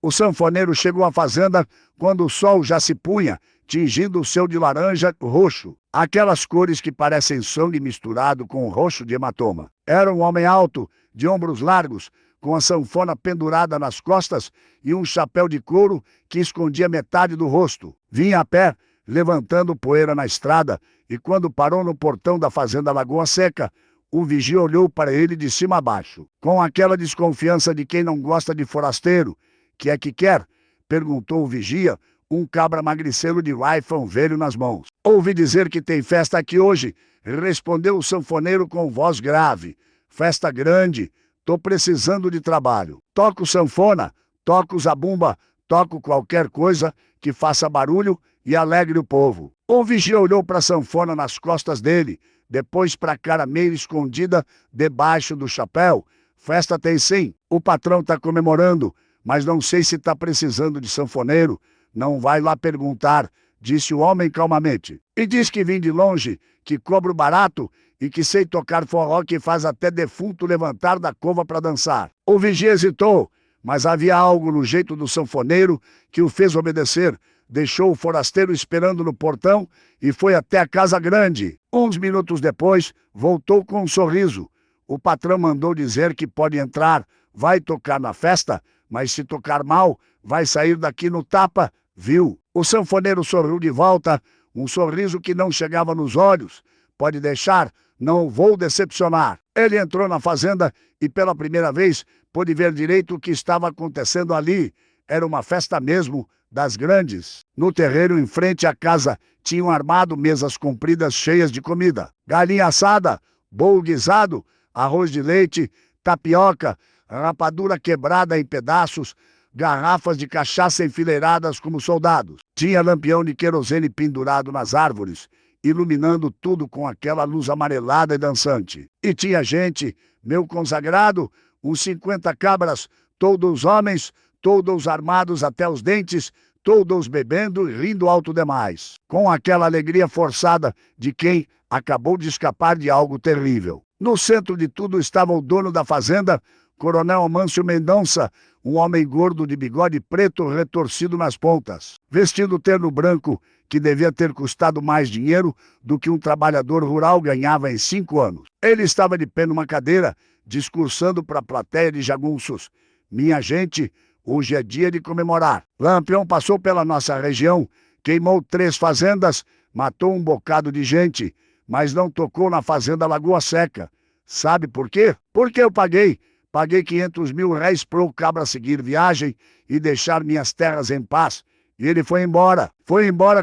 O sanfoneiro chegou à fazenda quando o sol já se punha, tingindo o céu de laranja roxo, aquelas cores que parecem sangue misturado com o roxo de hematoma. Era um homem alto, de ombros largos, com a sanfona pendurada nas costas e um chapéu de couro que escondia metade do rosto. Vinha a pé, levantando poeira na estrada, e quando parou no portão da fazenda Lagoa Seca, o vigia olhou para ele de cima a baixo. Com aquela desconfiança de quem não gosta de forasteiro. Que é que quer? Perguntou o vigia, um cabra magricelo de rifle velho nas mãos. Ouvi dizer que tem festa aqui hoje, respondeu o sanfoneiro com voz grave. Festa grande, tô precisando de trabalho. Toco sanfona, toco zabumba, toco qualquer coisa que faça barulho e alegre o povo. O vigia olhou para a sanfona nas costas dele, depois para a cara meio escondida debaixo do chapéu. Festa tem sim, o patrão tá comemorando, mas não sei se tá precisando de sanfoneiro. Não vai lá perguntar, disse o homem calmamente. E diz que vim de longe, que cobro barato e que sei tocar forró que faz até defunto levantar da cova para dançar. O vigia hesitou, mas havia algo no jeito do sanfoneiro que o fez obedecer. Deixou o forasteiro esperando no portão e foi até a casa grande. Uns minutos depois, voltou com um sorriso. O patrão mandou dizer que pode entrar, vai tocar na festa, mas se tocar mal, vai sair daqui no tapa, viu? O sanfoneiro sorriu de volta, um sorriso que não chegava nos olhos. Pode deixar, não vou decepcionar. Ele entrou na fazenda e pela primeira vez pôde ver direito o que estava acontecendo ali. Era uma festa mesmo, das grandes. No terreiro em frente à casa tinham armado mesas compridas cheias de comida. Galinha assada, bolo guisado, arroz de leite, tapioca, rapadura quebrada em pedaços, garrafas de cachaça enfileiradas como soldados. Tinha lampião de querosene pendurado nas árvores, iluminando tudo com aquela luz amarelada e dançante. E tinha gente, meu consagrado, uns 50 cabras, todos homens, todos armados até os dentes, todos bebendo e rindo alto demais, com aquela alegria forçada de quem acabou de escapar de algo terrível. No centro de tudo estava o dono da fazenda, Coronel Amâncio Mendonça, um homem gordo de bigode preto retorcido nas pontas, vestindo terno branco que devia ter custado mais dinheiro do que um trabalhador rural ganhava em 5 anos. Ele estava de pé numa cadeira, discursando para a plateia de jagunços. Minha gente, hoje é dia de comemorar. Lampião passou pela nossa região, queimou 3 fazendas, matou um bocado de gente, mas não tocou na fazenda Lagoa Seca. Sabe por quê? Porque eu paguei 500 mil réis para o cabra seguir viagem e deixar minhas terras em paz. E ele foi embora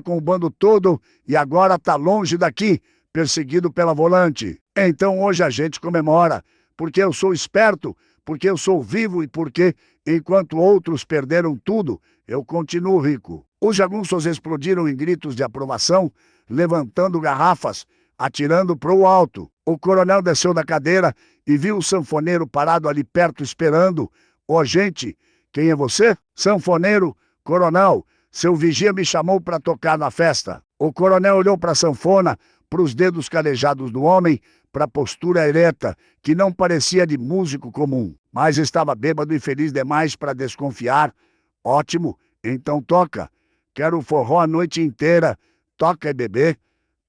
com o bando todo e agora tá longe daqui, perseguido pela volante. Então hoje a gente comemora, porque eu sou esperto, porque eu sou vivo e porque, enquanto outros perderam tudo, eu continuo rico. Os jagunços explodiram em gritos de aprovação, levantando garrafas, atirando para o alto. O coronel desceu da cadeira e viu o sanfoneiro parado ali perto esperando. Ô, gente, quem é você? Sanfoneiro, coronel, seu vigia me chamou para tocar na festa. O coronel olhou para a sanfona, para os dedos calejados do homem, para a postura ereta, que não parecia de músico comum, mas estava bêbado e feliz demais para desconfiar. Ótimo, então toca. Quero forró a noite inteira. Toca e bebê,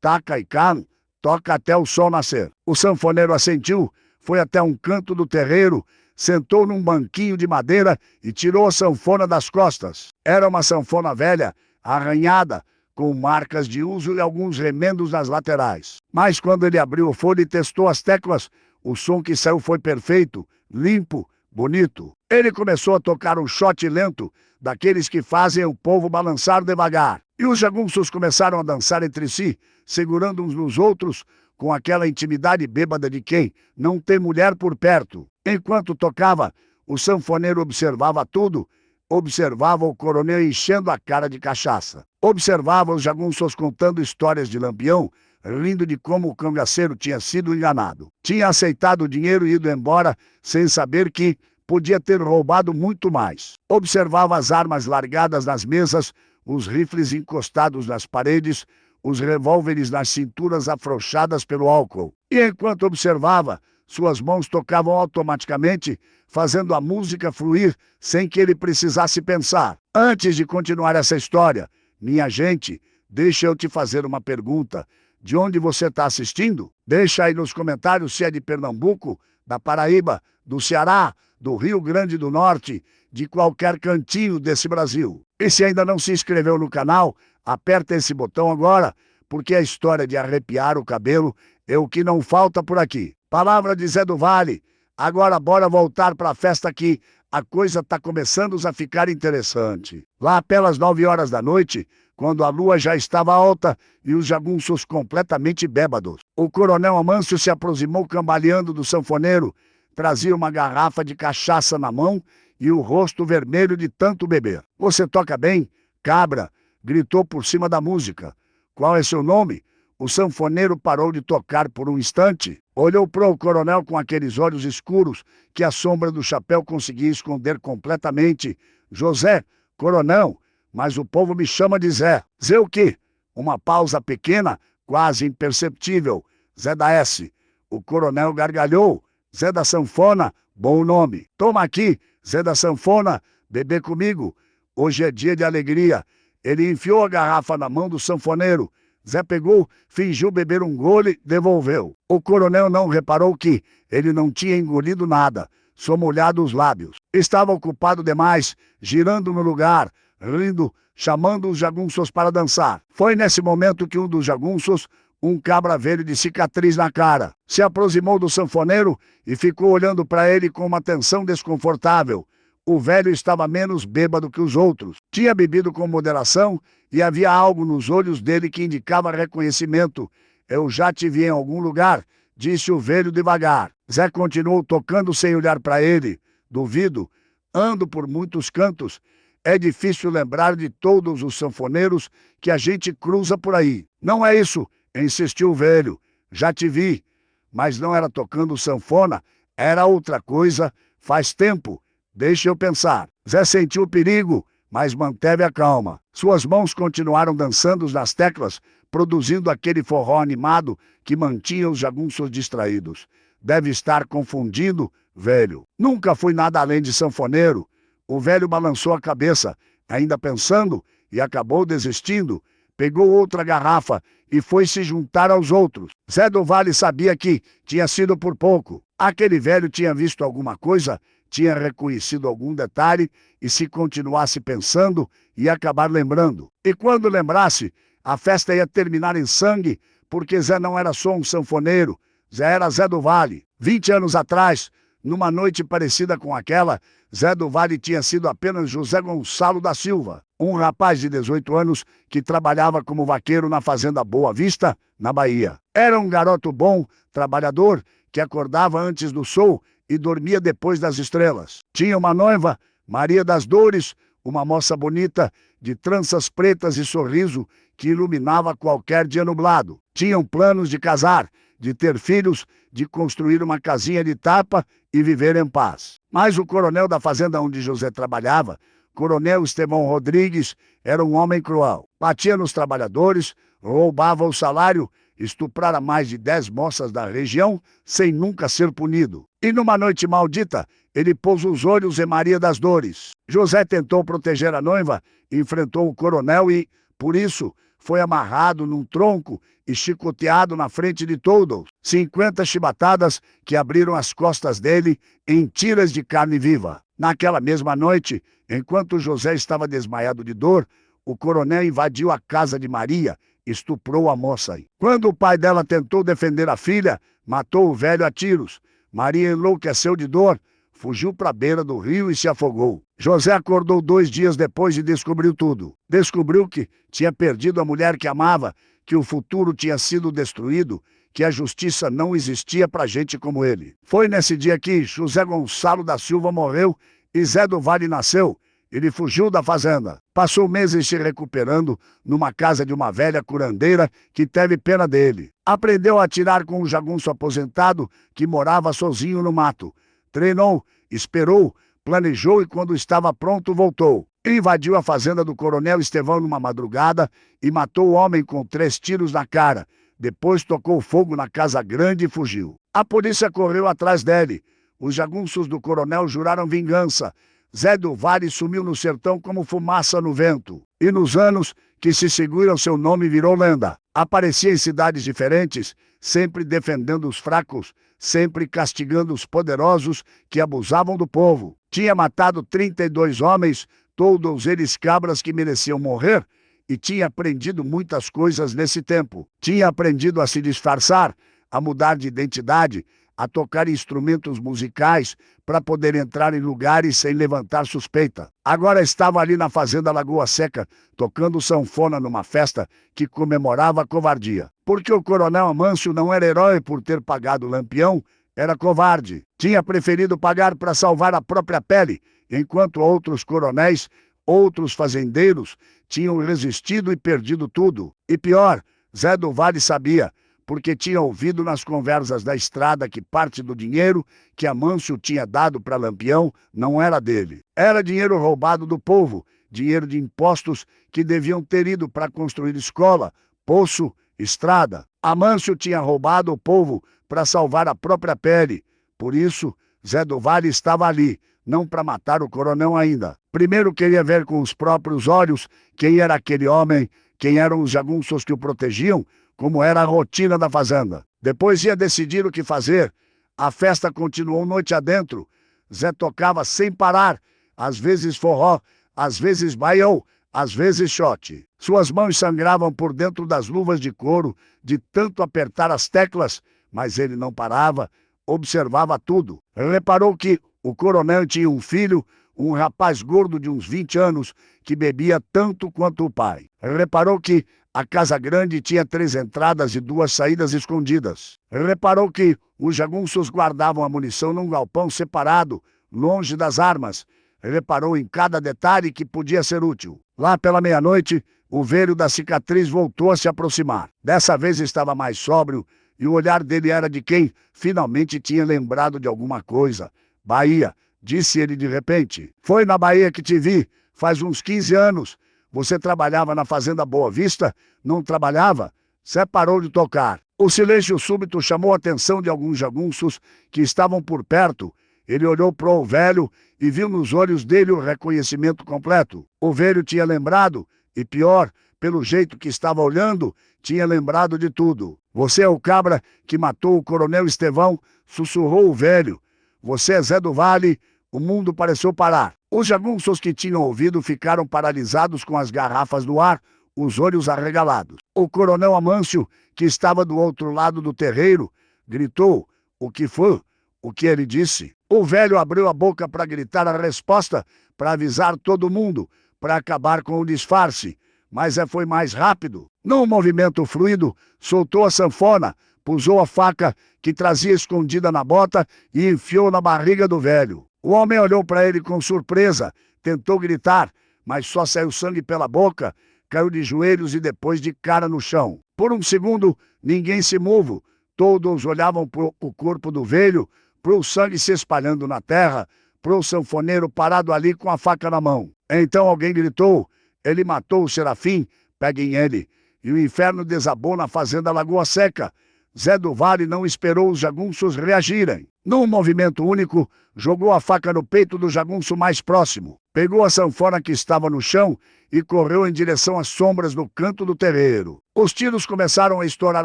taca e can, toca até o sol nascer. O sanfoneiro assentiu, foi até um canto do terreiro, sentou num banquinho de madeira e tirou a sanfona das costas. Era uma sanfona velha, arranhada, com marcas de uso e alguns remendos nas laterais. Mas quando ele abriu o fone e testou as teclas, o som que saiu foi perfeito, limpo, bonito. Ele começou a tocar um shot lento, daqueles que fazem o povo balançar devagar. E os jagunços começaram a dançar entre si, segurando uns nos outros, com aquela intimidade bêbada de quem não tem mulher por perto. Enquanto tocava, o sanfoneiro observava tudo, observava o coronel enchendo a cara de cachaça. Observava os jagunços contando histórias de Lampião, rindo de como o cangaceiro tinha sido enganado. Tinha aceitado o dinheiro e ido embora, sem saber que podia ter roubado muito mais. Observava as armas largadas nas mesas, os rifles encostados nas paredes, os revólveres nas cinturas afrouxadas pelo álcool. E enquanto observava, Suas mãos tocavam automaticamente, fazendo a música fluir sem que ele precisasse pensar. Antes de continuar essa história, minha gente, deixa eu te fazer uma pergunta. De onde você está assistindo? Deixa aí nos comentários se é de Pernambuco, da Paraíba, do Ceará, do Rio Grande do Norte, de qualquer cantinho desse Brasil. E se ainda não se inscreveu no canal, aperta esse botão agora, porque a história de arrepiar o cabelo é o que não falta por aqui. Palavra de Zé do Vale. Agora bora voltar para a festa aqui. A coisa tá começando a ficar interessante. Lá pelas 9 horas da noite, quando a lua já estava alta e os jagunços completamente bêbados, o coronel Amâncio se aproximou cambaleando do sanfoneiro, trazia uma garrafa de cachaça na mão e o rosto vermelho de tanto beber. "Você toca bem, cabra", gritou por cima da música. "Qual é seu nome?" O sanfoneiro parou de tocar por um instante, olhou para o coronel com aqueles olhos escuros que a sombra do chapéu conseguia esconder completamente. "José, coronel, mas o povo me chama de Zé." "Zé o quê?" Uma pausa pequena, quase imperceptível. "Zé da S." O coronel gargalhou. "Zé da Sanfona, bom nome. Toma aqui, Zé da Sanfona, beber comigo. Hoje é dia de alegria." Ele enfiou a garrafa na mão do sanfoneiro. Zé pegou, fingiu beber um gole, devolveu. O coronel não reparou que ele não tinha engolido nada, só molhado os lábios. Estava ocupado demais, girando no lugar, rindo, chamando os jagunços para dançar. Foi nesse momento que um dos jagunços, um cabra velho de cicatriz na cara, se aproximou do sanfoneiro e ficou olhando para ele com uma tensão desconfortável. O velho estava menos bêbado que os outros. Tinha bebido com moderação e havia algo nos olhos dele que indicava reconhecimento. "Eu já te vi em algum lugar", disse o velho devagar. Zé continuou tocando sem olhar para ele. "Duvido. Ando por muitos cantos. É difícil lembrar de todos os sanfoneiros que a gente cruza por aí." "Não é isso", insistiu o velho. "Já te vi. Mas não era tocando sanfona, era outra coisa. Faz tempo. Deixa eu pensar." Zé sentiu o perigo, mas manteve a calma. Suas mãos continuaram dançando nas teclas, produzindo aquele forró animado que mantinha os jagunços distraídos. "Deve estar confundindo, velho. Nunca fui nada além de sanfoneiro." O velho balançou a cabeça, ainda pensando, e acabou desistindo. Pegou outra garrafa e foi se juntar aos outros. Zé do Vale sabia que tinha sido por pouco. Aquele velho tinha visto alguma coisa, tinha reconhecido algum detalhe, e se continuasse pensando, ia acabar lembrando. E quando lembrasse, a festa ia terminar em sangue, porque Zé não era só um sanfoneiro, Zé era Zé do Vale. 20 anos atrás, numa noite parecida com aquela, Zé do Vale tinha sido apenas José Gonçalo da Silva, um rapaz de 18 anos que trabalhava como vaqueiro na fazenda Boa Vista, na Bahia. Era um garoto bom, trabalhador, que acordava antes do sol e dormia depois das estrelas. Tinha uma noiva, Maria das Dores, uma moça bonita, de tranças pretas e sorriso, que iluminava qualquer dia nublado. Tinham planos de casar, de ter filhos, de construir uma casinha de tapa e viver em paz. Mas o coronel da fazenda onde José trabalhava, Coronel Estevão Rodrigues, era um homem cruel. Batia nos trabalhadores, roubava o salário, estuprara mais de 10 moças da região sem nunca ser punido. E numa noite maldita, ele pôs os olhos em Maria das Dores. José tentou proteger a noiva, enfrentou o coronel e, por isso, foi amarrado num tronco e chicoteado na frente de todos. 50 chibatadas que abriram as costas dele em tiras de carne viva. Naquela mesma noite, enquanto José estava desmaiado de dor, o coronel invadiu a casa de Maria, estuprou a moça. Quando o pai dela tentou defender a filha, matou o velho a tiros. Maria enlouqueceu de dor, fugiu para a beira do rio e se afogou. José acordou 2 dias depois e descobriu tudo. Descobriu que tinha perdido a mulher que amava, que o futuro tinha sido destruído, que a justiça não existia para gente como ele. Foi nesse dia que José Gonçalo da Silva morreu e Zé do Vale nasceu. Ele fugiu da fazenda. Passou meses se recuperando numa casa de uma velha curandeira que teve pena dele. Aprendeu a atirar com um jagunço aposentado que morava sozinho no mato. Treinou, esperou, planejou e quando estava pronto voltou. Invadiu a fazenda do coronel Estevão numa madrugada e matou o homem com 3 tiros na cara. Depois tocou fogo na casa grande e fugiu. A polícia correu atrás dele. Os jagunços do coronel juraram vingança. Zé do Vale sumiu no sertão como fumaça no vento. E nos anos que se seguiram, seu nome virou lenda. Aparecia em cidades diferentes, sempre defendendo os fracos, sempre castigando os poderosos que abusavam do povo. Tinha matado 32 homens, todos eles cabras que mereciam morrer, e tinha aprendido muitas coisas nesse tempo. Tinha aprendido a se disfarçar, a mudar de identidade, a tocar instrumentos musicais para poder entrar em lugares sem levantar suspeita. Agora estava ali na fazenda Lagoa Seca, tocando sanfona numa festa que comemorava a covardia. Porque o coronel Amâncio não era herói por ter pagado o Lampião, era covarde. Tinha preferido pagar para salvar a própria pele, enquanto outros coronéis, outros fazendeiros, tinham resistido e perdido tudo. E pior, Zé do Vale sabia, porque tinha ouvido nas conversas da estrada que parte do dinheiro que Amâncio tinha dado para Lampião não era dele. Era dinheiro roubado do povo, dinheiro de impostos que deviam ter ido para construir escola, poço, estrada. Amâncio tinha roubado o povo para salvar a própria pele. Por isso, Zé do Vale estava ali, não para matar o coronel ainda. Primeiro queria ver com os próprios olhos quem era aquele homem, quem eram os jagunços que o protegiam, como era a rotina da fazenda. Depois ia decidir o que fazer. A festa continuou noite adentro. Zé tocava sem parar, às vezes forró, às vezes baião, às vezes shot. Suas mãos sangravam por dentro das luvas de couro, de tanto apertar as teclas, mas ele não parava, observava tudo. Reparou que o coronel tinha um filho, um rapaz gordo de uns 20 anos, que bebia tanto quanto o pai. Reparou que a casa grande tinha 3 entradas e 2 saídas escondidas. Reparou que os jagunços guardavam a munição num galpão separado, longe das armas. Reparou em cada detalhe que podia ser útil. Lá pela meia-noite, o velho da cicatriz voltou a se aproximar. Dessa vez estava mais sóbrio e o olhar dele era de quem finalmente tinha lembrado de alguma coisa. Bahia, disse ele de repente. Foi na Bahia que te vi, faz uns 15 anos. Você trabalhava na fazenda Boa Vista? Não trabalhava? Zé parou de tocar. O silêncio súbito chamou a atenção de alguns jagunços que estavam por perto. Ele olhou para o velho e viu nos olhos dele o reconhecimento completo. O velho tinha lembrado, e pior, pelo jeito que estava olhando, tinha lembrado de tudo. Você é o cabra que matou o coronel Estevão, sussurrou o velho. Você é Zé do Vale. O mundo pareceu parar. Os jagunços que tinham ouvido ficaram paralisados com as garrafas no ar, os olhos arregalados. O coronel Amâncio, que estava do outro lado do terreiro, gritou: "O que foi? O que ele disse?" O velho abriu a boca para gritar a resposta, para avisar todo mundo, para acabar com o disfarce. Mas foi mais rápido. Num movimento fluido, soltou a sanfona, pusou a faca que trazia escondida na bota e enfiou na barriga do velho. O homem olhou para ele com surpresa, tentou gritar, mas só saiu sangue pela boca, caiu de joelhos e depois de cara no chão. Por um segundo, ninguém se moveu. Todos olhavam para o corpo do velho, para o sangue se espalhando na terra, para o sanfoneiro parado ali com a faca na mão. Então alguém gritou: "Ele matou o Serafim, peguem ele." E o inferno desabou na fazenda Lagoa Seca. Zé do Vale não esperou os jagunços reagirem. Num movimento único, jogou a faca no peito do jagunço mais próximo, pegou a sanfona que estava no chão e correu em direção às sombras no canto do terreiro. Os tiros começaram a estourar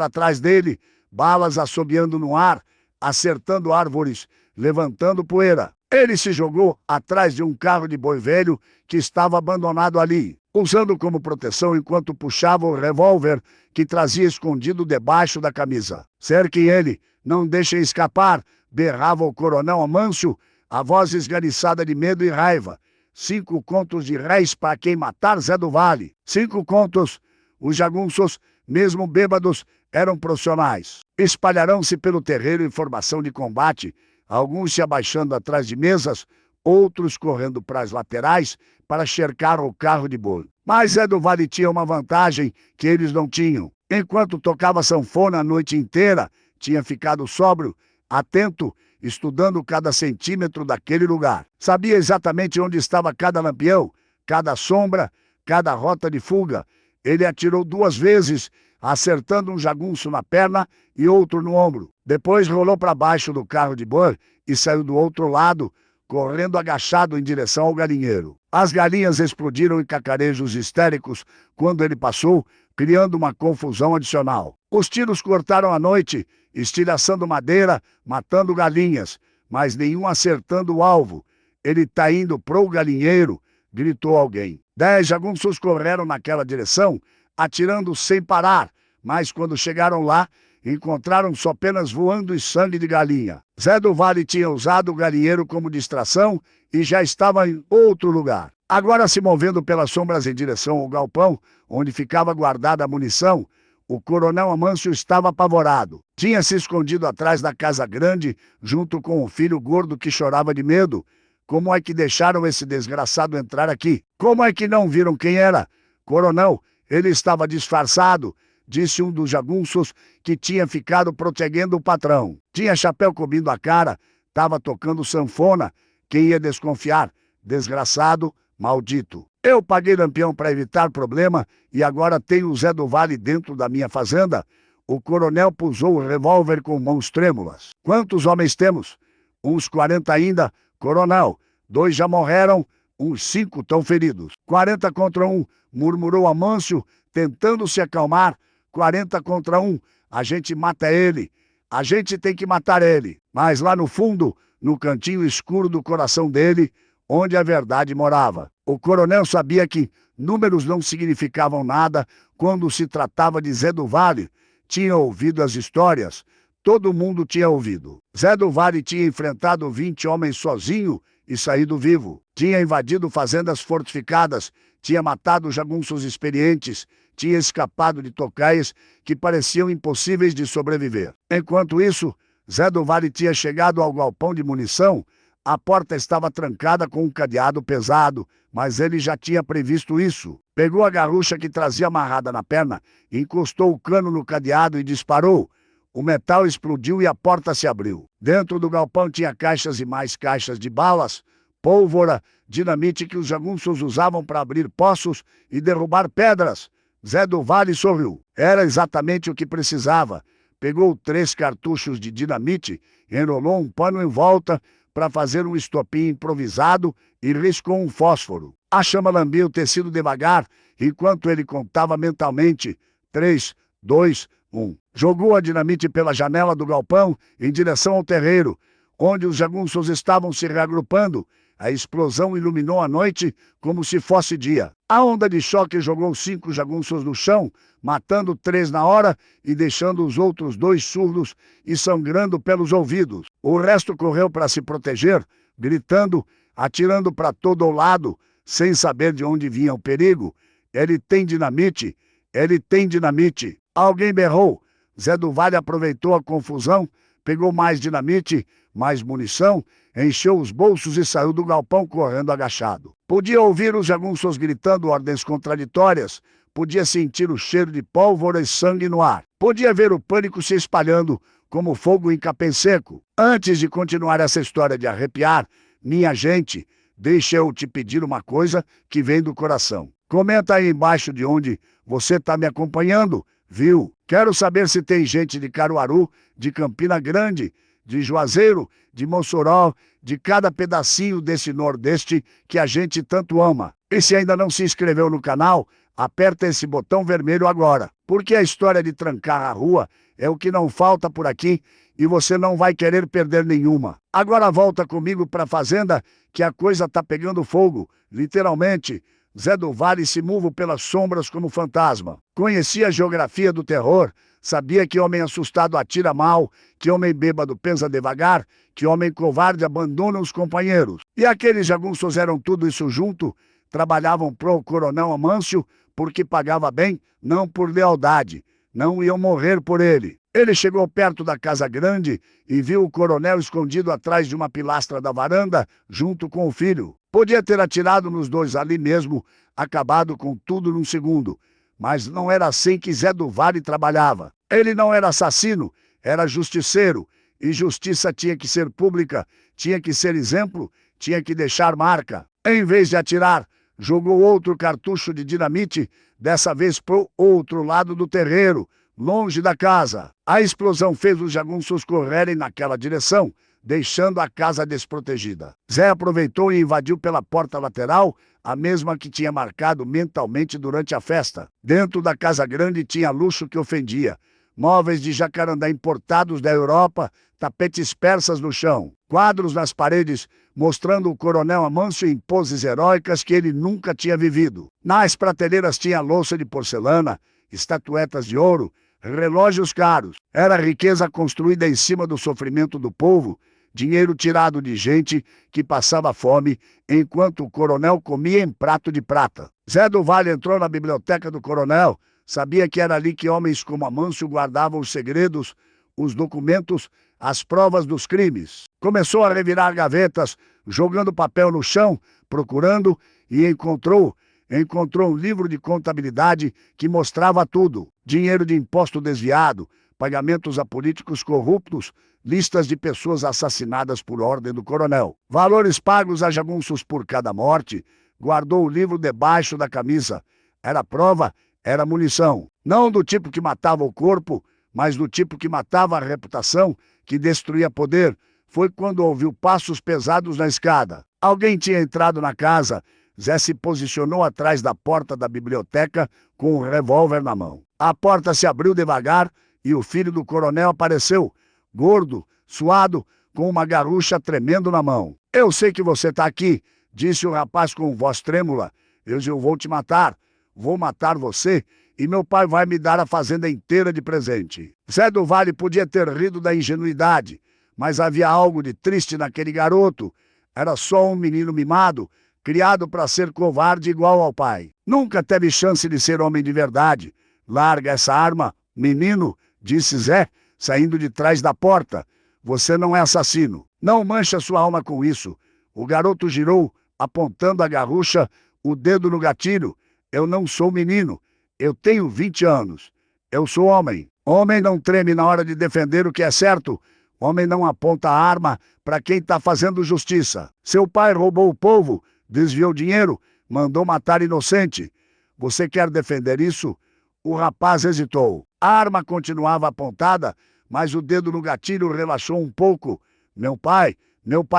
atrás dele, balas assobiando no ar, acertando árvores, levantando poeira. Ele se jogou atrás de um carro de boi velho que estava abandonado ali, usando como proteção enquanto puxava o revólver que trazia escondido debaixo da camisa. "Cerquem ele, não deixem escapar", berrava o coronel Amâncio, a voz esganiçada de medo e raiva. 5 contos de réis para quem matar Zé do Vale. 5 contos. Os jagunços, mesmo bêbados, eram profissionais. Espalharão-se pelo terreiro em formação de combate, alguns se abaixando atrás de mesas, outros correndo para as laterais para cercar o carro de boi. Mas Zé do Vale tinha uma vantagem que eles não tinham. Enquanto tocava sanfona a noite inteira, tinha ficado sóbrio, atento, estudando cada centímetro daquele lugar. Sabia exatamente onde estava cada lampião, cada sombra, cada rota de fuga. Ele atirou 2 vezes, acertando um jagunço na perna e outro no ombro. Depois rolou para baixo do carro de boi e saiu do outro lado, correndo agachado em direção ao galinheiro. As galinhas explodiram em cacarejos histéricos quando ele passou, criando uma confusão adicional. Os tiros cortaram a noite, estilhaçando madeira, matando galinhas, mas nenhum acertando o alvo. Ele tá indo pro galinheiro, gritou alguém. 10 jagunços correram naquela direção, atirando sem parar, mas quando chegaram lá, encontraram só penas voando e sangue de galinha. Zé do Vale tinha usado o galinheiro como distração e já estava em outro lugar. Agora, se movendo pelas sombras em direção ao galpão, onde ficava guardada a munição, o coronel Amâncio estava apavorado. Tinha se escondido atrás da casa grande, junto com o filho gordo que chorava de medo. Como é que deixaram esse desgraçado entrar aqui? Como é que não viram quem era? Coronel, ele estava disfarçado, disse um dos jagunços que tinha ficado protegendo o patrão. Tinha chapéu cobrindo a cara, estava tocando sanfona. Quem ia desconfiar? Desgraçado, maldito. Eu paguei Lampião para evitar problema e agora tenho o Zé do Vale dentro da minha fazenda. O coronel pusou o revólver com mãos trêmulas. Quantos homens temos? Uns 40 ainda. Coronel, 2 já morreram, uns 5 estão feridos. 40 contra 1, murmurou Amâncio, tentando se acalmar. 40 contra 1, a gente mata ele. A gente tem que matar ele. Mas lá no fundo, no cantinho escuro do coração dele, onde a verdade morava. O coronel sabia que números não significavam nada quando se tratava de Zé do Vale. Tinha ouvido as histórias. Todo mundo tinha ouvido. Zé do Vale tinha enfrentado 20 homens sozinho e saído vivo. Tinha invadido fazendas fortificadas, tinha matado jagunços experientes, tinha escapado de tocaias que pareciam impossíveis de sobreviver. Enquanto isso, Zé do Vale tinha chegado ao galpão de munição. A porta estava trancada com um cadeado pesado, mas ele já tinha previsto isso. Pegou a garrucha que trazia amarrada na perna, encostou o cano no cadeado e disparou. O metal explodiu e a porta se abriu. Dentro do galpão tinha caixas e mais caixas de balas, pólvora, dinamite que os jagunços usavam para abrir poços e derrubar pedras. Zé do Vale sorriu. Era exatamente o que precisava. Pegou 3 cartuchos de dinamite, enrolou um pano em volta para fazer um estopim improvisado e riscou um fósforo. A chama lambia o tecido devagar, enquanto ele contava mentalmente: 3, 2, 1. Jogou a dinamite pela janela do galpão em direção ao terreiro, onde os jagunços estavam se reagrupando. A explosão iluminou a noite como se fosse dia. A onda de choque jogou 5 jagunços no chão, matando 3 na hora e deixando os outros 2 surdos e sangrando pelos ouvidos. O resto correu para se proteger, gritando, atirando para todo o lado, sem saber de onde vinha o perigo. Ele tem dinamite! Ele tem dinamite! Alguém berrou. Zé do Vale aproveitou a confusão, pegou mais dinamite, mais munição, encheu os bolsos e saiu do galpão correndo agachado. Podia ouvir os jagunços gritando ordens contraditórias, podia sentir o cheiro de pólvora e sangue no ar, podia ver o pânico se espalhando como fogo em capim seco. Antes de continuar essa história de arrepiar, minha gente, deixa eu te pedir uma coisa que vem do coração. Comenta aí embaixo de onde você está me acompanhando, viu? Quero saber se tem gente de Caruaru, de Campina Grande, de Juazeiro, de Mossoró, de cada pedacinho desse Nordeste que a gente tanto ama. E se ainda não se inscreveu no canal, aperta esse botão vermelho agora, porque a história de trancar a rua é o que não falta por aqui e você não vai querer perder nenhuma. Agora volta comigo para a fazenda que a coisa tá pegando fogo, literalmente. Zé do Vale se move pelas sombras como fantasma. Conhecia a geografia do terror, sabia que homem assustado atira mal, que homem bêbado pensa devagar, que homem covarde abandona os companheiros. E aqueles jagunços eram tudo isso junto, trabalhavam pro coronel Amâncio porque pagava bem, não por lealdade. Não iam morrer por ele. Ele chegou perto da casa grande e viu o coronel escondido atrás de uma pilastra da varanda, junto com o filho. Podia ter atirado nos 2 ali mesmo, acabado com tudo num segundo. Mas não era assim que Zé do Vale trabalhava. Ele não era assassino, era justiceiro. E justiça tinha que ser pública, tinha que ser exemplo, tinha que deixar marca. Em vez de atirar, jogou outro cartucho de dinamite, dessa vez pro outro lado do terreiro, longe da casa. A explosão fez os jagunços correrem naquela direção, deixando a casa desprotegida. Zé aproveitou e invadiu pela porta lateral, a mesma que tinha marcado mentalmente durante a festa. Dentro da casa grande tinha luxo que ofendia. Móveis de jacarandá importados da Europa, tapetes persas no chão, quadros nas paredes mostrando o coronel Amâncio em poses heróicas que ele nunca tinha vivido. Nas prateleiras tinha louça de porcelana, estatuetas de ouro, relógios caros. Era riqueza construída em cima do sofrimento do povo, dinheiro tirado de gente que passava fome, enquanto o coronel comia em prato de prata. Zé do Vale entrou na biblioteca do coronel, sabia que era ali que homens como Amâncio guardavam os segredos, os documentos, as provas dos crimes. Começou a revirar gavetas, jogando papel no chão, procurando, e encontrou um livro de contabilidade que mostrava tudo: dinheiro de imposto desviado, pagamentos a políticos corruptos, listas de pessoas assassinadas por ordem do coronel, valores pagos a jagunços por cada morte. Guardou o livro debaixo da camisa. Era prova, era munição. Não do tipo que matava o corpo, mas do tipo que matava a reputação, que destruía poder. Foi quando ouviu passos pesados na escada. Alguém tinha entrado na casa. Zé se posicionou atrás da porta da biblioteca com um revólver na mão. A porta se abriu devagar e o filho do coronel apareceu, gordo, suado, com uma garrucha tremendo na mão. "Eu sei que você está aqui", disse o rapaz com voz trêmula. Eu vou te matar. Vou matar você e meu pai vai me dar a fazenda inteira de presente." Zé do Vale podia ter rido da ingenuidade, mas havia algo de triste naquele garoto. Era só um menino mimado, criado para ser covarde igual ao pai. Nunca teve chance de ser homem de verdade. "Larga essa arma, menino", disse Zé, saindo de trás da porta. "Você não é assassino. Não mancha sua alma com isso." O garoto girou, apontando a garrucha, o dedo no gatilho. "Eu não sou menino. Eu tenho 20 anos. Eu sou homem. Homem não treme na hora de defender o que é certo. Homem não aponta a arma para quem está fazendo justiça. Seu pai roubou o povo, desviou dinheiro, mandou matar inocente. Você quer defender isso?" O rapaz hesitou. A arma continuava apontada, mas o dedo no gatilho relaxou um pouco. Meu pai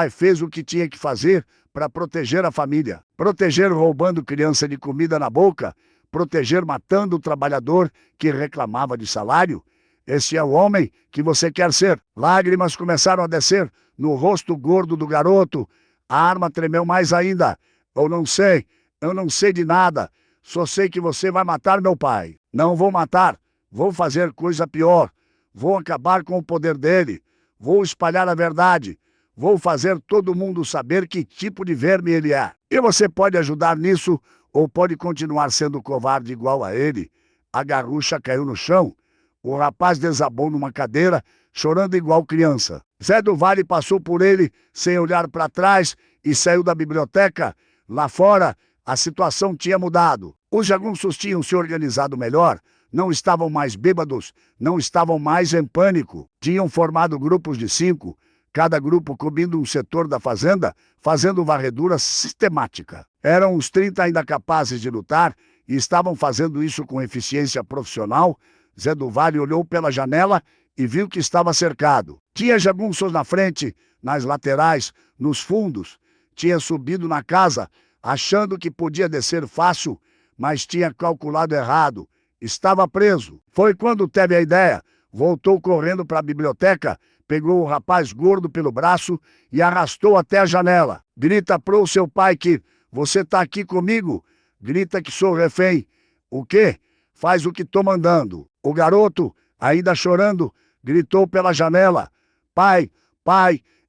fez o que tinha que fazer para proteger a família. Proteger roubando criança de comida na boca, proteger matando o trabalhador que reclamava de salário. Esse é o homem que você quer ser." Lágrimas começaram a descer no rosto gordo do garoto. A arma tremeu mais ainda. Eu não sei de nada. Só sei que você vai matar meu pai." "Não vou matar. Vou fazer coisa pior. Vou acabar com o poder dele. Vou espalhar a verdade. Vou fazer todo mundo saber que tipo de verme ele é. E você pode ajudar nisso ou pode continuar sendo covarde igual a ele." A garrucha caiu no chão. O rapaz desabou numa cadeira, chorando igual criança. Zé do Vale passou por ele sem olhar para trás e saiu da biblioteca. Lá fora, a situação tinha mudado. Os jagunços tinham se organizado melhor. Não estavam mais bêbados, não estavam mais em pânico. Tinham formado grupos de 5, cada grupo cobrindo um setor da fazenda, fazendo varredura sistemática. Eram uns 30 ainda capazes de lutar e estavam fazendo isso com eficiência profissional. Zé do Vale olhou pela janela e viu que estava cercado. Tinha jagunços na frente, nas laterais, nos fundos. Tinha subido na casa, achando que podia descer fácil, mas tinha calculado errado. Estava preso. Foi quando teve a ideia. Voltou correndo para a biblioteca, pegou o rapaz gordo pelo braço e arrastou até a janela. "Grita pro seu pai que você está aqui comigo. Grita que sou refém." "O quê?" "Faz o que tô mandando." O garoto, ainda chorando, gritou pela janela: Pai,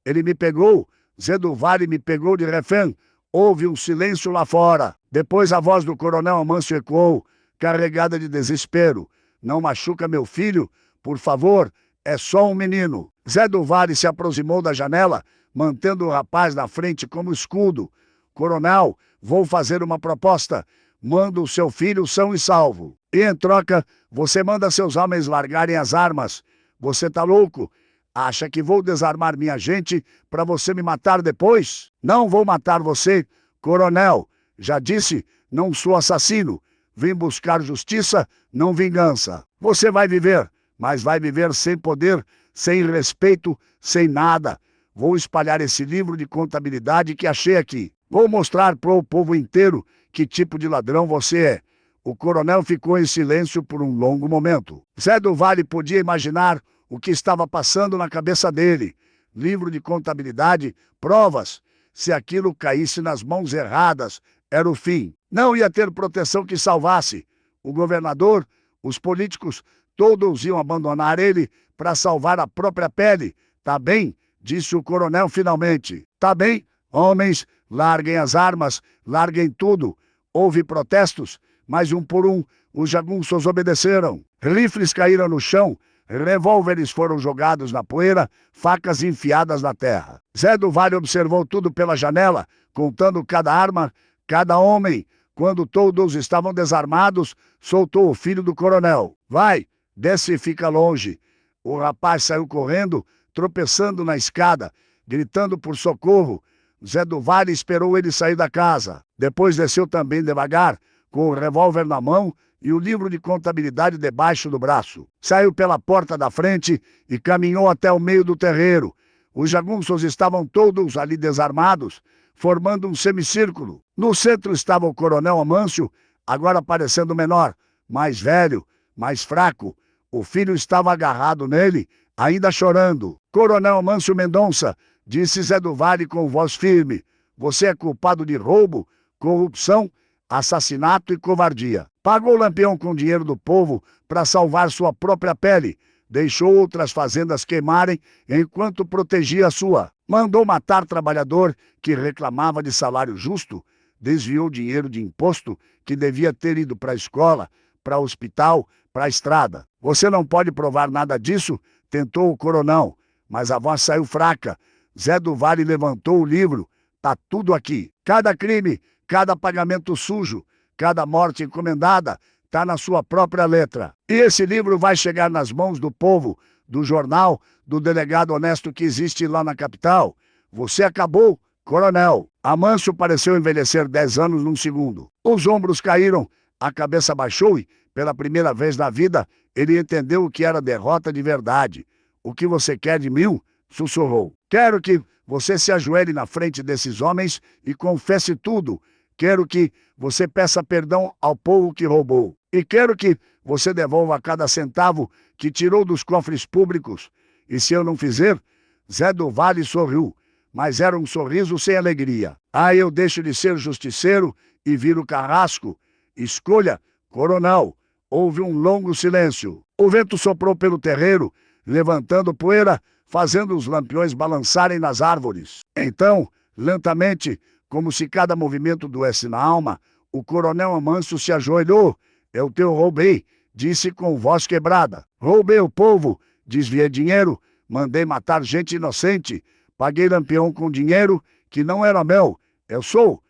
ele me pegou. Zé do Vale me pegou de refém." Houve um silêncio lá fora. Depois a voz do coronel Amâncio ecoou, carregada de desespero: "Não machuca meu filho, por favor, é só um menino." Zé do Vale se aproximou da janela, mantendo o rapaz na frente como escudo. "Coronel, vou fazer uma proposta. Mando o seu filho são e salvo. E em troca, você manda seus homens largarem as armas. Você tá louco? Acha que vou desarmar minha gente para você me matar depois? Não vou matar você, coronel. Já disse, não sou assassino. Vim buscar justiça, não vingança. Você vai viver, mas vai viver sem poder, sem respeito, sem nada. Vou espalhar esse livro de contabilidade que achei aqui. Vou mostrar para o povo inteiro que tipo de ladrão você é. O coronel ficou em silêncio por um longo momento. Zé do Vale podia imaginar o que estava passando na cabeça dele. Livro de contabilidade, provas. Se aquilo caísse nas mãos erradas, era o fim. Não ia ter proteção que salvasse. O governador, os políticos, todos iam abandonar ele para salvar a própria pele. Tá bem? Disse o coronel finalmente. Tá bem, homens, larguem as armas, larguem tudo. Houve protestos, mas um por um, os jagunços obedeceram. Rifles caíram no chão, revólveres foram jogados na poeira, facas enfiadas na terra. Zé do Vale observou tudo pela janela, contando cada arma, cada homem. Quando todos estavam desarmados, soltou o filho do coronel. Vai, desce e fica longe. O rapaz saiu correndo, tropeçando na escada, gritando por socorro. Zé do Vale esperou ele sair da casa. Depois desceu também devagar, com o revólver na mão e o livro de contabilidade debaixo do braço. Saiu pela porta da frente e caminhou até o meio do terreiro. Os jagunços estavam todos ali desarmados, formando um semicírculo. No centro estava o coronel Amâncio, agora parecendo menor, mais velho, mais fraco. O filho estava agarrado nele, ainda chorando. Coronel Amâncio Mendonça, disse Zé do Vale com voz firme, você é culpado de roubo, corrupção, assassinato e covardia. Pagou o Lampião com dinheiro do povo para salvar sua própria pele. Deixou outras fazendas queimarem enquanto protegia a sua. Mandou matar trabalhador que reclamava de salário justo. Desviou dinheiro de imposto que devia ter ido para a escola, para o hospital, para a estrada. Você não pode provar nada disso? Tentou o coronel, mas a voz saiu fraca. Zé do Vale levantou o livro. Tá tudo aqui. Cada crime, cada pagamento sujo, cada morte encomendada, tá na sua própria letra. E esse livro vai chegar nas mãos do povo, do jornal, do delegado honesto que existe lá na capital. Você acabou, coronel. Amâncio pareceu envelhecer 10 anos num segundo. Os ombros caíram, a cabeça baixou e, pela primeira vez na vida, ele entendeu o que era derrota de verdade. O que você quer de mim? Sussurrou. Quero que você se ajoelhe na frente desses homens e confesse tudo. Quero que você peça perdão ao povo que roubou. E quero que você devolva cada centavo que tirou dos cofres públicos. E se eu não fizer, Zé do Vale sorriu, mas era um sorriso sem alegria. Aí eu deixo de ser justiceiro e viro carrasco. Escolha, coronel. Houve um longo silêncio. O vento soprou pelo terreiro, levantando poeira, fazendo os lampiões balançarem nas árvores. Então, lentamente, como se cada movimento doesse na alma, o coronel Amâncio se ajoelhou. Eu teu roubei, disse com voz quebrada. Roubei o povo, desviei dinheiro, mandei matar gente inocente, paguei lampião com dinheiro que não era meu. Eu sou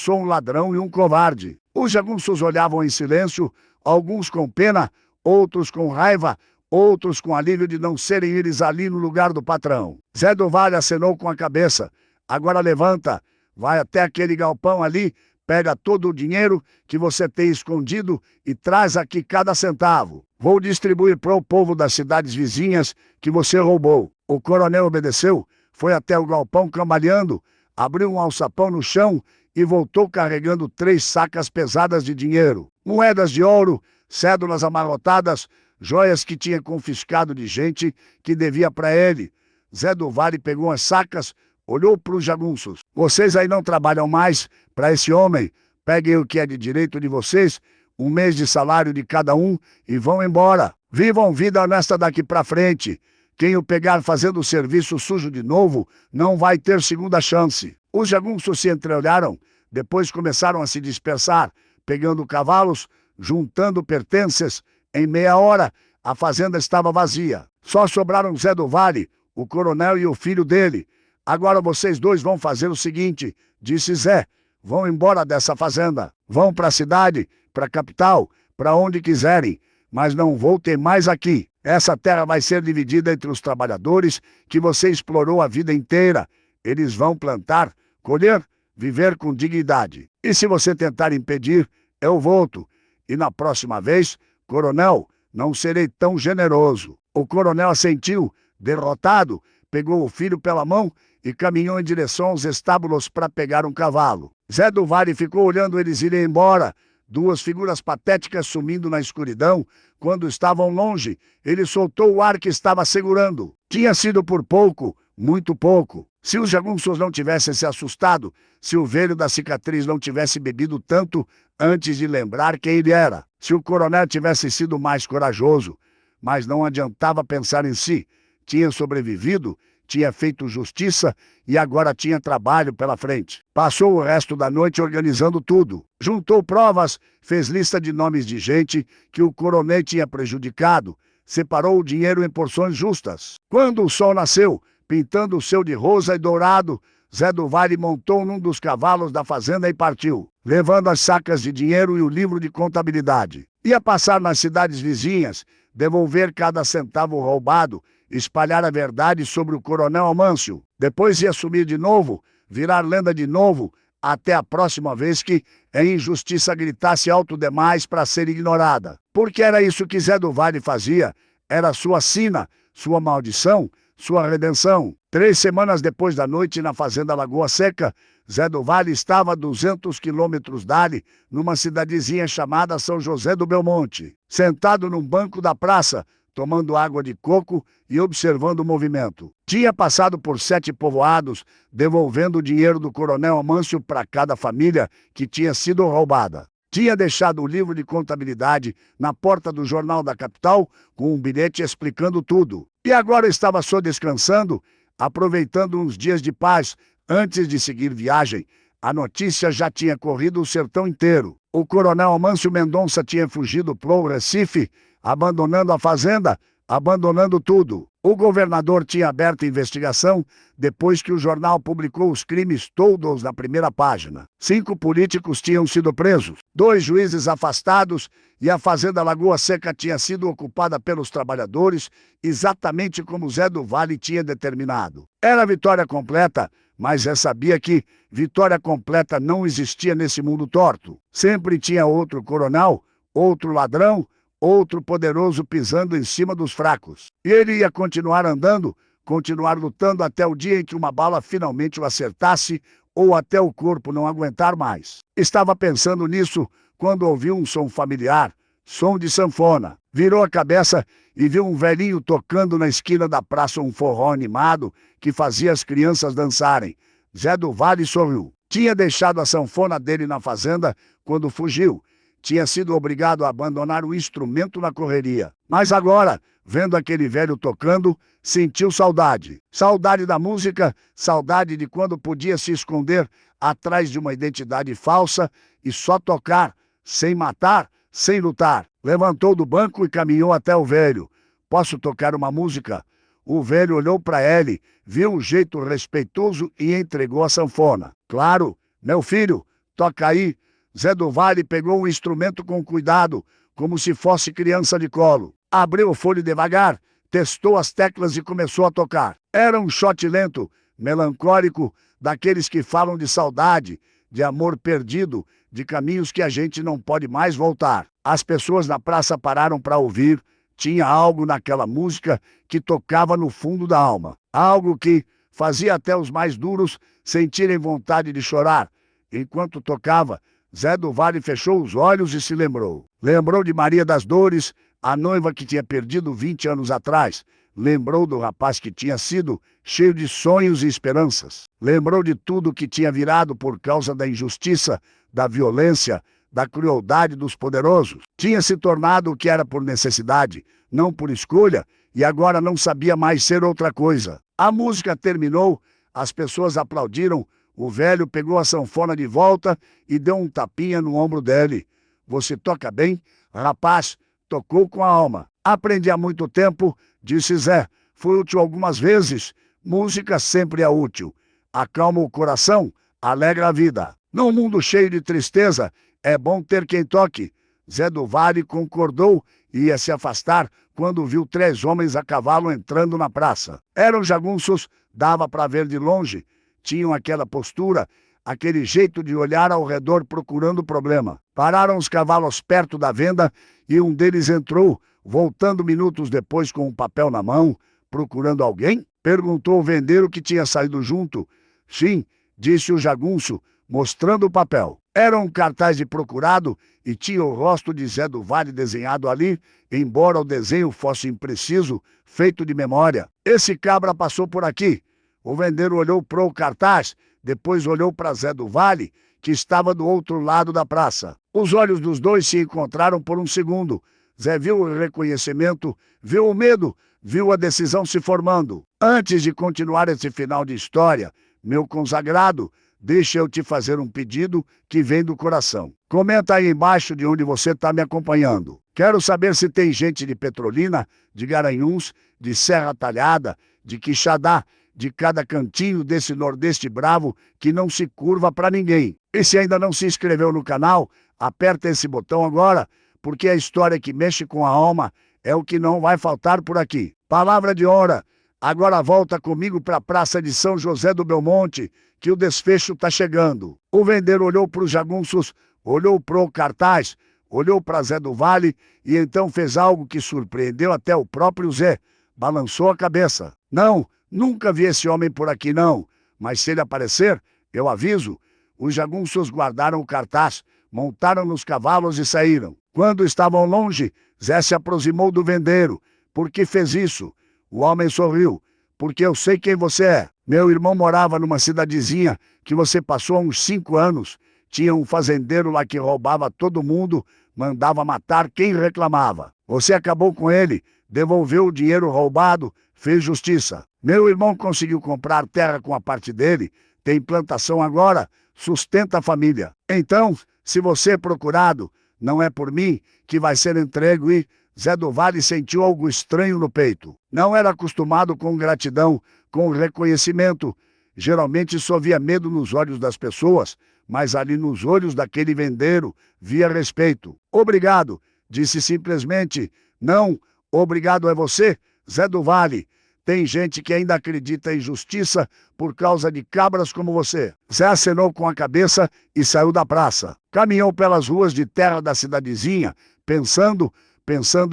um ladrão e um covarde. Os jagunços olhavam em silêncio, alguns com pena, outros com raiva, outros com alívio de não serem eles ali no lugar do patrão. Zé do Vale acenou com a cabeça. Agora levanta, vai até aquele galpão ali, pega todo o dinheiro que você tem escondido e traz aqui cada centavo. Vou distribuir para o povo das cidades vizinhas que você roubou. O coronel obedeceu, foi até o galpão cambaleando, abriu um alçapão no chão e voltou carregando 3 sacas pesadas de dinheiro. Moedas de ouro, cédulas amarrotadas, joias que tinha confiscado de gente que devia para ele. Zé do Vale pegou as sacas, olhou para os jagunços. Vocês aí não trabalham mais para esse homem. Peguem o que é de direito de vocês, 1 mês de salário de cada um e vão embora. Vivam vida honesta daqui para frente. Quem o pegar fazendo o serviço sujo de novo não vai ter segunda chance. Os jagunços se entreolharam, depois começaram a se dispersar, pegando cavalos, juntando pertences. Em meia hora, a fazenda estava vazia. Só sobraram Zé do Vale, o coronel e o filho dele. Agora vocês dois vão fazer o seguinte, disse Zé. Vão embora dessa fazenda. Vão para a cidade, para a capital, para onde quiserem. Mas não voltem mais aqui. Essa terra vai ser dividida entre os trabalhadores que você explorou a vida inteira. Eles vão plantar, colher, viver com dignidade. E se você tentar impedir, eu volto. E na próxima vez, coronel, não serei tão generoso. O coronel assentiu, derrotado, pegou o filho pela mão e caminhou em direção aos estábulos para pegar um cavalo. Zé do Vale ficou olhando eles irem embora, duas figuras patéticas sumindo na escuridão. Quando estavam longe, ele soltou o ar que estava segurando. Tinha sido por pouco, muito pouco. Se os jagunços não tivessem se assustado, se o velho da cicatriz não tivesse bebido tanto antes de lembrar quem ele era, se o coronel tivesse sido mais corajoso, mas não adiantava pensar em si. Tinha sobrevivido, tinha feito justiça e agora tinha trabalho pela frente. Passou o resto da noite organizando tudo. Juntou provas, fez lista de nomes de gente que o coronel tinha prejudicado, separou o dinheiro em porções justas. Quando o sol nasceu, pintando o céu de rosa e dourado, Zé do Vale montou num dos cavalos da fazenda e partiu, levando as sacas de dinheiro e o livro de contabilidade. Ia passar nas cidades vizinhas, devolver cada centavo roubado, espalhar a verdade sobre o coronel Amâncio. Depois ia sumir de novo, virar lenda de novo, até a próxima vez que a injustiça gritasse alto demais para ser ignorada. Porque era isso que Zé do Vale fazia, era sua sina, sua maldição, sua redenção. 3 semanas depois da noite na fazenda Lagoa Seca, Zé do Vale estava a 200 quilômetros dali, numa cidadezinha chamada São José do Belmonte, sentado num banco da praça, tomando água de coco e observando o movimento. Tinha passado por 7 povoados, devolvendo o dinheiro do coronel Amâncio para cada família que tinha sido roubada. Tinha deixado o livro de contabilidade na porta do jornal da capital, com um bilhete explicando tudo. E agora estava só descansando, aproveitando uns dias de paz antes de seguir viagem. A notícia já tinha corrido o sertão inteiro. O coronel Amâncio Mendonça tinha fugido para o Recife, abandonando a fazenda, abandonando tudo. O governador tinha aberto investigação depois que o jornal publicou os crimes todos na primeira página. 5 políticos tinham sido presos, 2 juízes afastados e a fazenda Lagoa Seca tinha sido ocupada pelos trabalhadores, exatamente como Zé do Vale tinha determinado. Era vitória completa, mas Zé sabia que vitória completa não existia nesse mundo torto. Sempre tinha outro coronel, outro ladrão, outro poderoso pisando em cima dos fracos. E ele ia continuar andando, continuar lutando até o dia em que uma bala finalmente o acertasse ou até o corpo não aguentar mais. Estava pensando nisso quando ouviu um som familiar, som de sanfona. Virou a cabeça e viu um velhinho tocando na esquina da praça um forró animado que fazia as crianças dançarem. Zé do Vale sorriu. Tinha deixado a sanfona dele na fazenda quando fugiu. Tinha sido obrigado a abandonar o instrumento na correria. Mas agora, vendo aquele velho tocando, sentiu saudade. Saudade da música, saudade de quando podia se esconder atrás de uma identidade falsa e só tocar, sem matar, sem lutar. Levantou do banco e caminhou até o velho. Posso tocar uma música? O velho olhou para ele, viu o jeito respeitoso e entregou a sanfona. Claro, meu filho, toca aí. Zé do Vale pegou o instrumento com cuidado, como se fosse criança de colo. Abriu o folho devagar, testou as teclas e começou a tocar. Era um shot lento, melancólico, daqueles que falam de saudade, de amor perdido, de caminhos que a gente não pode mais voltar. As pessoas na praça pararam para ouvir. Tinha algo naquela música que tocava no fundo da alma. Algo que fazia até os mais duros sentirem vontade de chorar. Enquanto tocava, Zé do Vale fechou os olhos e se lembrou. Lembrou de Maria das Dores, a noiva que tinha perdido 20 anos atrás. Lembrou do rapaz que tinha sido, cheio de sonhos e esperanças. Lembrou de tudo que tinha virado por causa da injustiça, da violência, da crueldade dos poderosos. Tinha se tornado o que era por necessidade, não por escolha, e agora não sabia mais ser outra coisa. A música terminou, as pessoas aplaudiram. O velho pegou a sanfona de volta e deu um tapinha no ombro dele. Você toca bem? Rapaz, tocou com a alma. Aprendi há muito tempo, disse Zé. Foi útil algumas vezes. Música sempre é útil. Acalma o coração, alegra a vida. Num mundo cheio de tristeza, é bom ter quem toque. Zé do Vale concordou e ia se afastar quando viu 3 homens a cavalo entrando na praça. Eram jagunços, dava para ver de longe. Tinham aquela postura, aquele jeito de olhar ao redor procurando o problema. Pararam os cavalos perto da venda e um deles entrou, voltando minutos depois com um papel na mão. Procurando alguém? Perguntou o vendeiro que tinha saído junto. Sim, disse o jagunço, mostrando o papel. Era um cartaz de procurado e tinha o rosto de Zé do Vale desenhado ali, embora o desenho fosse impreciso, feito de memória. Esse cabra passou por aqui. O vendeiro olhou para o cartaz, depois olhou para Zé do Vale, que estava do outro lado da praça. Os olhos dos dois se encontraram por um segundo. Zé viu o reconhecimento, viu o medo, viu a decisão se formando. Antes de continuar esse final de história, meu consagrado, deixa eu te fazer um pedido que vem do coração. Comenta aí embaixo de onde você está me acompanhando. Quero saber se tem gente de Petrolina, de Garanhuns, de Serra Talhada, de Quixadá, de cada cantinho desse Nordeste bravo que não se curva para ninguém. E se ainda não se inscreveu no canal, aperta esse botão agora, porque a história que mexe com a alma é o que não vai faltar por aqui. Palavra de honra. Agora volta comigo para a Praça de São José do Belmonte, que o desfecho está chegando. O vendeiro olhou para os jagunços, olhou para o cartaz, olhou para Zé do Vale e então fez algo que surpreendeu até o próprio Zé. Balançou a cabeça. Não, nunca vi esse homem por aqui não, mas se ele aparecer, eu aviso. Os jagunços guardaram o cartaz, montaram nos cavalos e saíram. Quando estavam longe, Zé se aproximou do vendeiro. Por que fez isso? O homem sorriu. Porque eu sei quem você é. Meu irmão morava numa cidadezinha que você passou há uns 5 anos. Tinha um fazendeiro lá que roubava todo mundo, mandava matar quem reclamava. Você acabou com ele, devolveu o dinheiro roubado, fez justiça. Meu irmão conseguiu comprar terra com a parte dele, tem plantação agora, sustenta a família. Então, se você é procurado, não é por mim que vai ser entregue e Zé do Vale sentiu algo estranho no peito. Não era acostumado com gratidão, com reconhecimento. Geralmente só via medo nos olhos das pessoas, mas ali nos olhos daquele vendeiro via respeito. Obrigado, disse simplesmente. Não, obrigado é você, Zé do Vale. Tem gente que ainda acredita em justiça por causa de cabras como você. Zé acenou com a cabeça e saiu da praça. Caminhou pelas ruas de terra da cidadezinha, pensando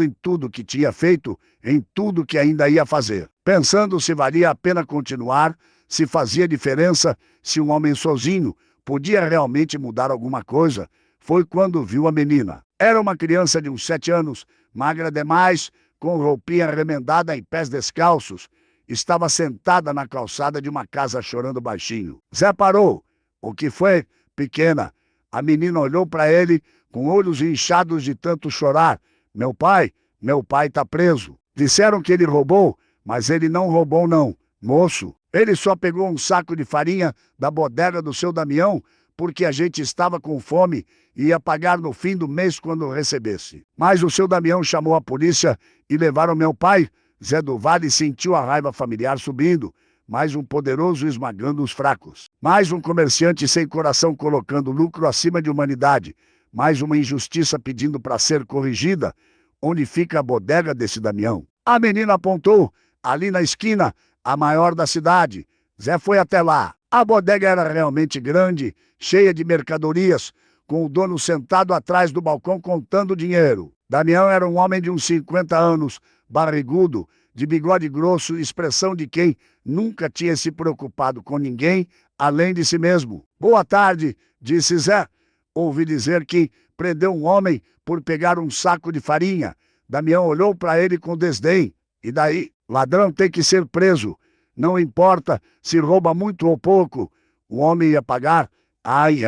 em tudo que tinha feito, em tudo que ainda ia fazer. Pensando se valia a pena continuar, se fazia diferença, se um homem sozinho podia realmente mudar alguma coisa. Foi quando viu a menina. Era uma criança de uns 7 anos, magra demais, com roupinha remendada em pés descalços. Estava sentada na calçada de uma casa chorando baixinho. Zé parou. O que foi? Pequena. A menina olhou para ele com olhos inchados de tanto chorar. Meu pai tá preso. Disseram que ele roubou, mas ele não roubou não. Moço, ele só pegou um saco de farinha da bodega do seu Damião porque a gente estava com fome e ia pagar no fim do mês quando recebesse. Mas o seu Damião chamou a polícia e levaram meu pai. Zé do Vale sentiu a raiva familiar subindo, mais um poderoso esmagando os fracos. Mais um comerciante sem coração colocando lucro acima de humanidade. Mais uma injustiça pedindo para ser corrigida. Onde fica a bodega desse Damião? A menina apontou. Ali na esquina, a maior da cidade. Zé foi até lá. A bodega era realmente grande, cheia de mercadorias, com o dono sentado atrás do balcão contando dinheiro. Damião era um homem de uns 50 anos, barrigudo, de bigode grosso, expressão de quem nunca tinha se preocupado com ninguém, além de si mesmo. Boa tarde, disse Zé. Ouvi dizer que prendeu um homem por pegar um saco de farinha. Damião olhou para ele com desdém. E daí? Ladrão tem que ser preso. Não importa se rouba muito ou pouco. O homem ia pagar? Ai,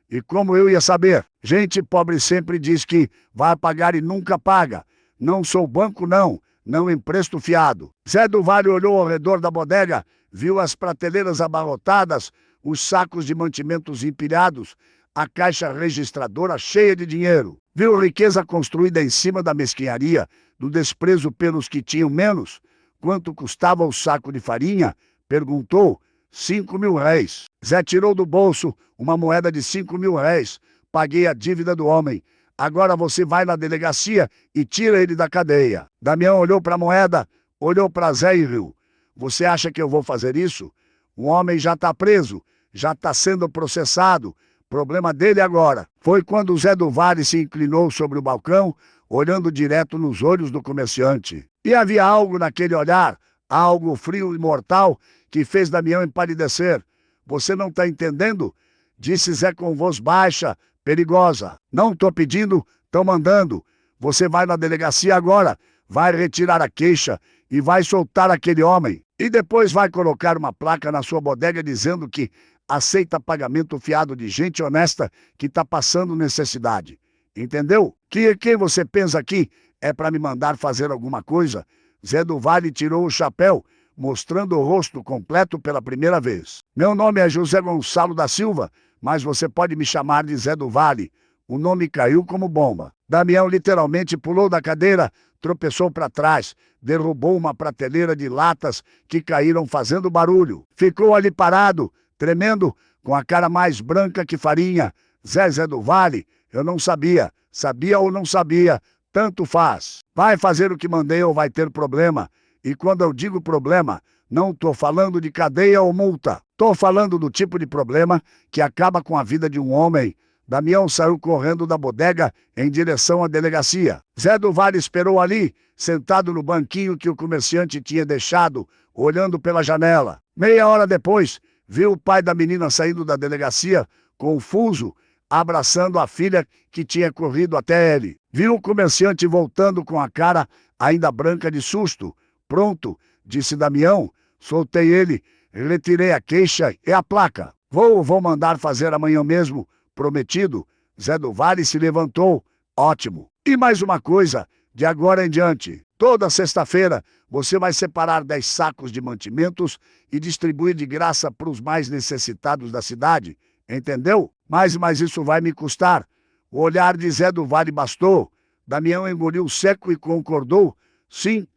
e como eu ia saber? Gente pobre sempre diz que vai pagar e nunca paga. Não sou banco, não. Não empresto fiado. Zé do Vale olhou ao redor da bodega, viu as prateleiras abarrotadas, os sacos de mantimentos empilhados, a caixa registradora cheia de dinheiro. Viu riqueza construída em cima da mesquinharia, do desprezo pelos que tinham menos. Quanto custava o saco de farinha? Perguntou. 5.000 réis. Zé tirou do bolso uma moeda de 5.000 réis. Paguei a dívida do homem. Agora você vai na delegacia e tira ele da cadeia. Damião olhou para a moeda, olhou para Zé e riu. Você acha que eu vou fazer isso? O homem já está preso. já está sendo processado. Problema dele agora. Foi quando o Zé do Vale se inclinou sobre o balcão, olhando direto nos olhos do comerciante. E havia algo naquele olhar, algo frio e mortal, que fez Damião empalidecer. Você não está entendendo? Disse Zé com voz baixa, perigosa. Não estou pedindo, estão mandando. Você vai na delegacia agora, vai retirar a queixa e vai soltar aquele homem. E depois vai colocar uma placa na sua bodega dizendo que aceita pagamento fiado de gente honesta que está passando necessidade. Entendeu? Quem você pensa aqui é para me mandar fazer alguma coisa? Zé do Vale tirou o chapéu, mostrando o rosto completo pela primeira vez. Meu nome é José Gonçalo da Silva, mas você pode me chamar de Zé do Vale. O nome caiu como bomba. Damião literalmente pulou da cadeira, tropeçou para trás, derrubou uma prateleira de latas que caíram fazendo barulho. Ficou ali parado, tremendo, com a cara mais branca que farinha. Zé do Vale, eu não sabia. Sabia ou não sabia, tanto faz. Vai fazer o que mandei ou vai ter problema. E quando eu digo problema, não estou falando de cadeia ou multa. Estou falando do tipo de problema que acaba com a vida de um homem. Damião saiu correndo da bodega em direção à delegacia. Zé do Vale esperou ali, sentado no banquinho que o comerciante tinha deixado, olhando pela janela. Meia hora depois, viu o pai da menina saindo da delegacia, confuso, abraçando a filha que tinha corrido até ele. Viu o comerciante voltando com a cara ainda branca de susto. Pronto, disse Damião, soltei ele, retirei a queixa e a placa. Vou mandar fazer amanhã mesmo, prometido. Zé do Vale se levantou. Ótimo. E mais uma coisa, de agora em diante, toda sexta-feira você vai separar 10 sacos de mantimentos e distribuir de graça para os mais necessitados da cidade. Entendeu? Mas isso vai me custar. O olhar de Zé do Vale bastou. Damião engoliu seco e concordou. Sim,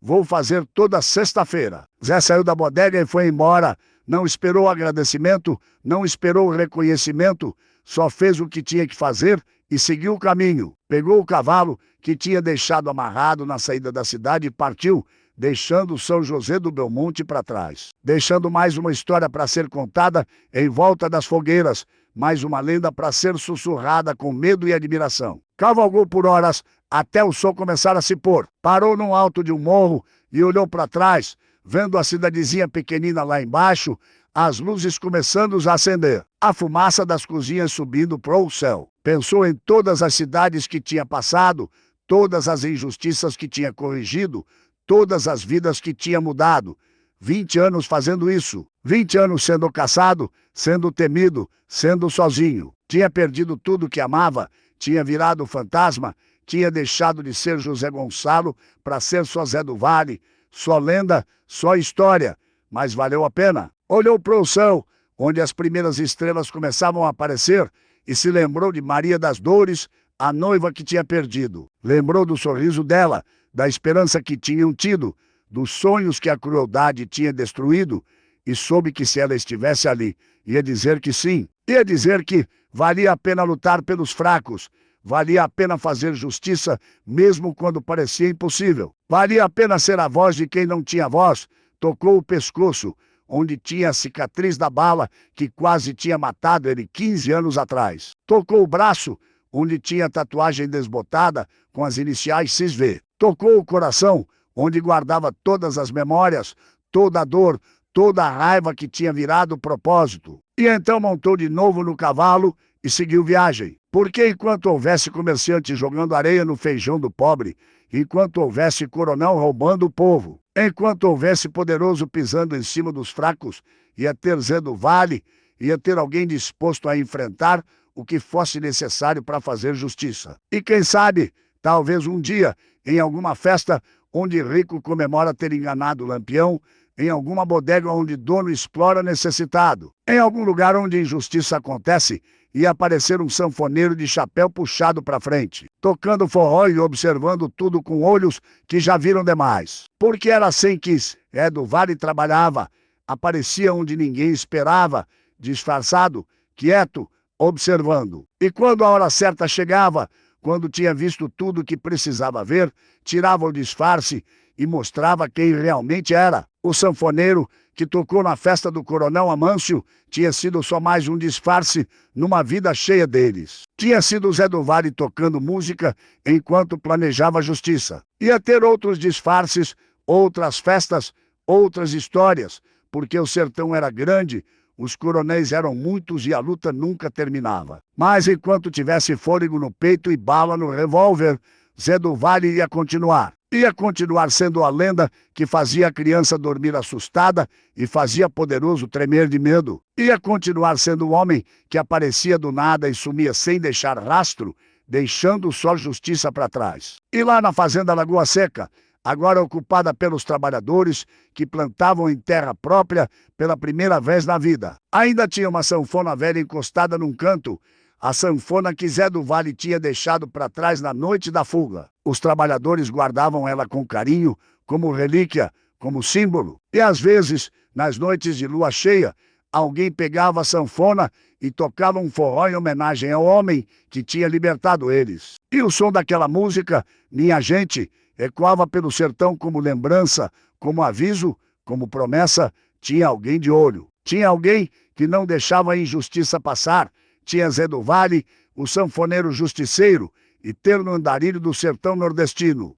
vou fazer toda sexta-feira. Zé saiu da bodega e foi embora. Não esperou agradecimento, não esperou reconhecimento, só fez o que tinha que fazer e seguiu o caminho. Pegou o cavalo que tinha deixado amarrado na saída da cidade e partiu, deixando São José do Belmonte para trás. Deixando mais uma história para ser contada em volta das fogueiras, mais uma lenda para ser sussurrada com medo e admiração. Cavalgou por horas até o sol começar a se pôr. Parou no alto de um morro e olhou para trás, vendo a cidadezinha pequenina lá embaixo, as luzes começando a acender, a fumaça das cozinhas subindo para o céu. Pensou em todas as cidades que tinha passado, todas as injustiças que tinha corrigido, todas as vidas que tinha mudado. 20 anos fazendo isso, 20 anos sendo caçado, sendo temido, sendo sozinho. Tinha perdido tudo que amava, tinha virado fantasma, tinha deixado de ser José Gonçalo para ser só Zé do Vale, só lenda, só história, mas valeu a pena. Olhou para o céu, onde as primeiras estrelas começavam a aparecer, e se lembrou de Maria das Dores, a noiva que tinha perdido. Lembrou do sorriso dela, da esperança que tinham tido, dos sonhos que a crueldade tinha destruído, e soube que se ela estivesse ali, ia dizer que sim, ia dizer que valia a pena lutar pelos fracos, valia a pena fazer justiça mesmo quando parecia impossível. Valia a pena ser a voz de quem não tinha voz. Tocou o pescoço, onde tinha a cicatriz da bala que quase tinha matado ele 15 anos atrás. Tocou o braço, onde tinha a tatuagem desbotada com as iniciais CISV. Tocou o coração, onde guardava todas as memórias, toda a dor, toda a raiva que tinha virado propósito. E então montou de novo no cavalo e seguiu viagem. Porque enquanto houvesse comerciante jogando areia no feijão do pobre, enquanto houvesse coronel roubando o povo, enquanto houvesse poderoso pisando em cima dos fracos, ia ter Zé do Vale, ia ter alguém disposto a enfrentar o que fosse necessário para fazer justiça. E quem sabe, talvez um dia, em alguma festa onde rico comemora ter enganado o lampião, em alguma bodega onde dono explora necessitado, em algum lugar onde injustiça acontece, ia aparecer um sanfoneiro de chapéu puxado para frente, tocando forró e observando tudo com olhos que já viram demais. Porque era assim que Zé do Vale trabalhava, aparecia onde ninguém esperava, disfarçado, quieto, observando. E quando a hora certa chegava, quando tinha visto tudo o que precisava ver, tirava o disfarce e mostrava quem realmente era. O sanfoneiro que tocou na festa do Coronel Amâncio tinha sido só mais um disfarce numa vida cheia deles. Tinha sido Zé do Vale tocando música enquanto planejava a justiça. Ia ter outros disfarces, outras festas, outras histórias, porque o sertão era grande, os coronéis eram muitos e a luta nunca terminava. Mas enquanto tivesse fôlego no peito e bala no revólver, Zé do Vale ia continuar. Ia continuar sendo a lenda que fazia a criança dormir assustada e fazia poderoso tremer de medo. Ia continuar sendo o homem que aparecia do nada e sumia sem deixar rastro, deixando só justiça para trás. E lá na fazenda Lagoa Seca, agora ocupada pelos trabalhadores que plantavam em terra própria pela primeira vez na vida, ainda tinha uma sanfona velha encostada num canto, a sanfona que Zé do Vale tinha deixado para trás na noite da fuga. Os trabalhadores guardavam ela com carinho, como relíquia, como símbolo. E às vezes, nas noites de lua cheia, alguém pegava a sanfona e tocava um forró em homenagem ao homem que tinha libertado eles. E o som daquela música, Minha Gente, ecoava pelo sertão como lembrança, como aviso, como promessa. Tinha alguém de olho. Tinha alguém que não deixava a injustiça passar. Tinha Zé do Vale, o sanfoneiro justiceiro, eterno andarilho do sertão nordestino.